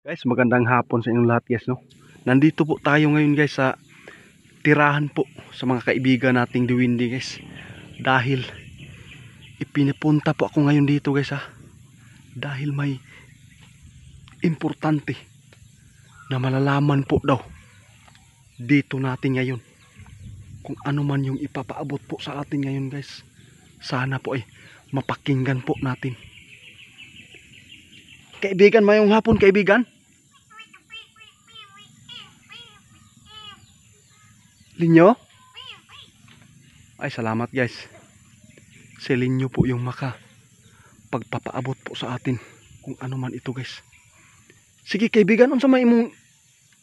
Guys, magandang hapon sa inyong lahat guys, no? Nandito po tayo ngayon guys sa tirahan po sa mga kaibigan nating Diwindi guys. Dahil ipinipunta po ako ngayon dito guys ha. Dahil may importante na malalaman po daw dito natin ngayon. Kung ano man yung ipapaabot po sa atin ngayon guys. Sana po ay mapakinggan po natin. Kaibigan, mayong hapon kaibigan. Linyo? Ay, salamat guys. Si Linyo po yung pagpapaabot po sa atin kung ano man ito guys. Sige kaibigan, unsa may imong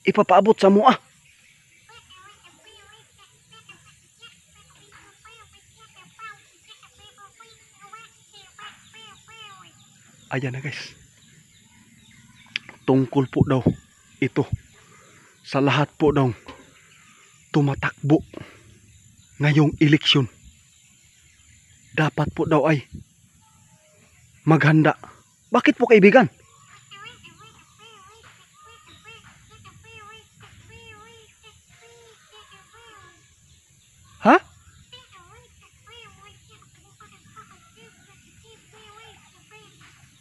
ipapaabot sa mua? Ayan na guys. Tungkol po daw ito sa lahat po daw tumatakbo ngayong eleksyon. Dapat po daw ay maghanda. Bakit po kaibigan? Ha?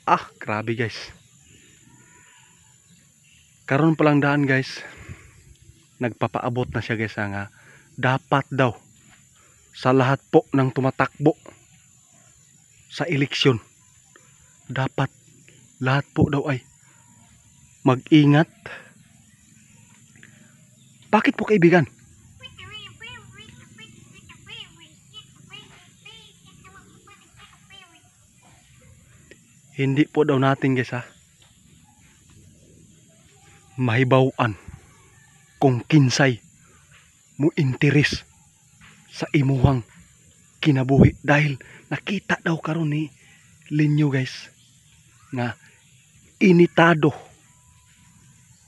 Ah, grabe guys. Karon pa lang daan guys. Nagpapaabot na siya guys nga dapat daw sa lahat po ng tumatakbo sa eleksyon, dapat lahat po daw ay mag-ingat. Bakit po kaibigan? Hindi po daw natin guys ha mahibawan kung kinsay mo interes sa imuhang kinabuhi, dahil nakita daw karon ni Linyo guys nga initado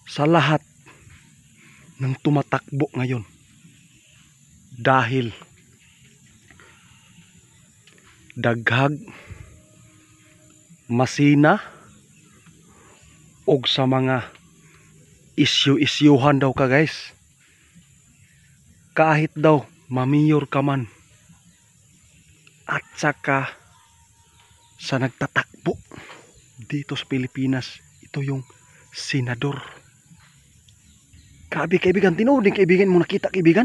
sa lahat ng tumatakbo ngayon dahil daghag masina og sa mga isyu-isyuhan daw ka guys. Kahit daw mamiyor ka man at saka sa nagtatakbo dito sa Pilipinas, ito yung senador. Grabe kaibigan, tinuod din kaibigan mo nakita kaibigan.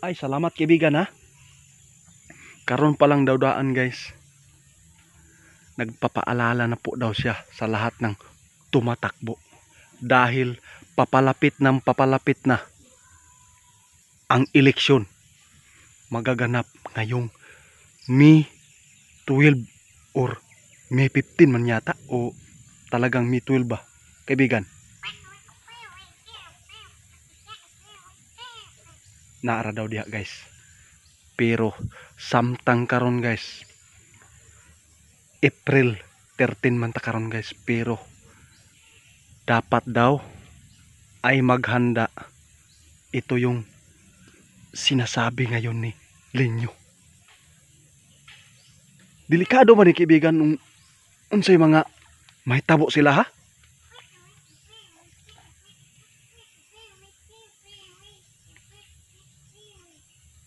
Ay, salamat kaibigan ha. Karon pa lang daw daan guys. Nagpapaalala na po daw siya sa lahat ng tumatakbo. Dahil papalapit na ang eleksyon. Magaganap ngayong May 12 or May 15 man yata. O talagang May 12 ba? Kaibigan. Naara daw diha guys. Pero samtang karon guys, April 13 man ta karon guys, pero dapat daw ay maghanda. Ito yung sinasabi ngayon ni Linyo. Delikado man ni kaibigan unsay mga mahitabo sila ha.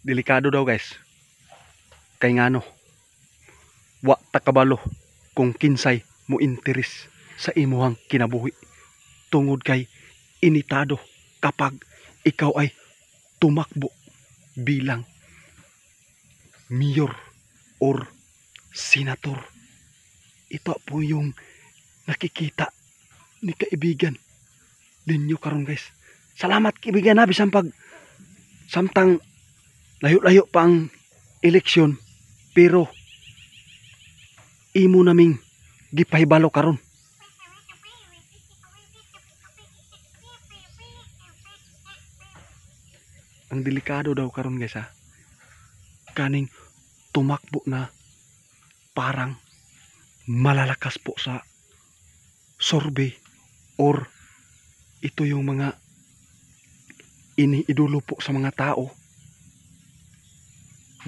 Delikado daw guys. Kay ngano, wa takabalo kung kinsay mo interes sa imuhang kinabuhi. Tungod kay initado kapag ikaw ay tumakbo bilang mayor or senator. Ito po yung nakikita ni kaibigan Linyo karon guys. Salamat kaibigan ha, bisan pag samtang layo-layo pa ang eleksyon, pero imo naming gipahibalo karon. Ang delikado daw karon guys ha. Kaning tumakbo na parang malalakas po sa survey, or ito yung mga iniidolo po sa mga tao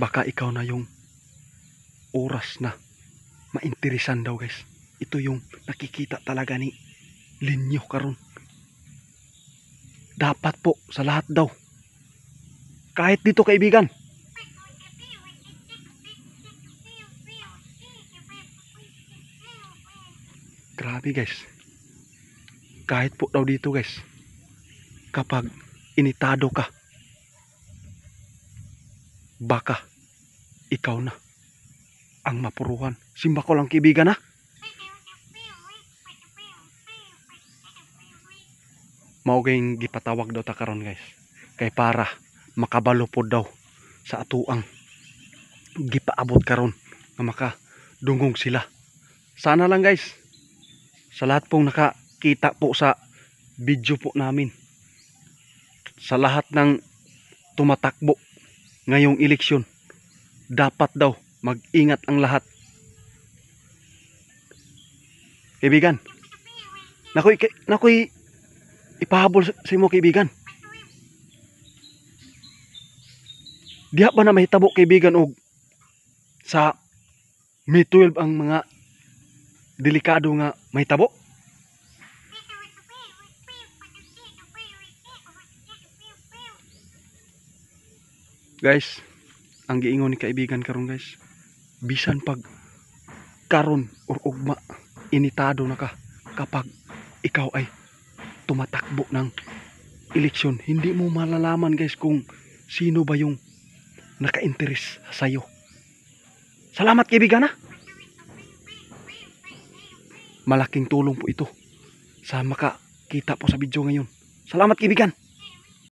Baka ikaw na yung oras na mainteresan daw guys. Ito yung nakikita talaga ni Linyo karon. Dapat po sa lahat daw. Kahit dito kaibigan. Grabe guys. Kahit po daw dito guys. Kapag initado ka, baka ikaw na ang mapuruhan. Simba ko lang kaibigan ha. Mao gayong gipatawag daw ta karon guys. Kay para makabalo po daw sa atuang gipaabot karon nga makadungog sila. Sana lang guys, sa lahat pong nakakita po sa video po namin, sa lahat ng tumatakbo ngayong eleksyon, dapat daw mag-ingat ang lahat. Kaibigan, nakoy ipahabol sa imo kaibigan. Diha ba na mahitabo kaibigan og sa May 12 ang mga delikado nga mahitabo? Guys, ang giingon ni kaibigan karon guys, bisan pag karon or ugma initado na ka kapag ikaw ay tumatakbo ng eleksyon, hindi mo malalaman guys kung sino ba yung naka-interes sa'yo. Salamat kaibigan ha. Malaking tulong po ito sa makakita po sa video ngayon. Salamat kaibigan.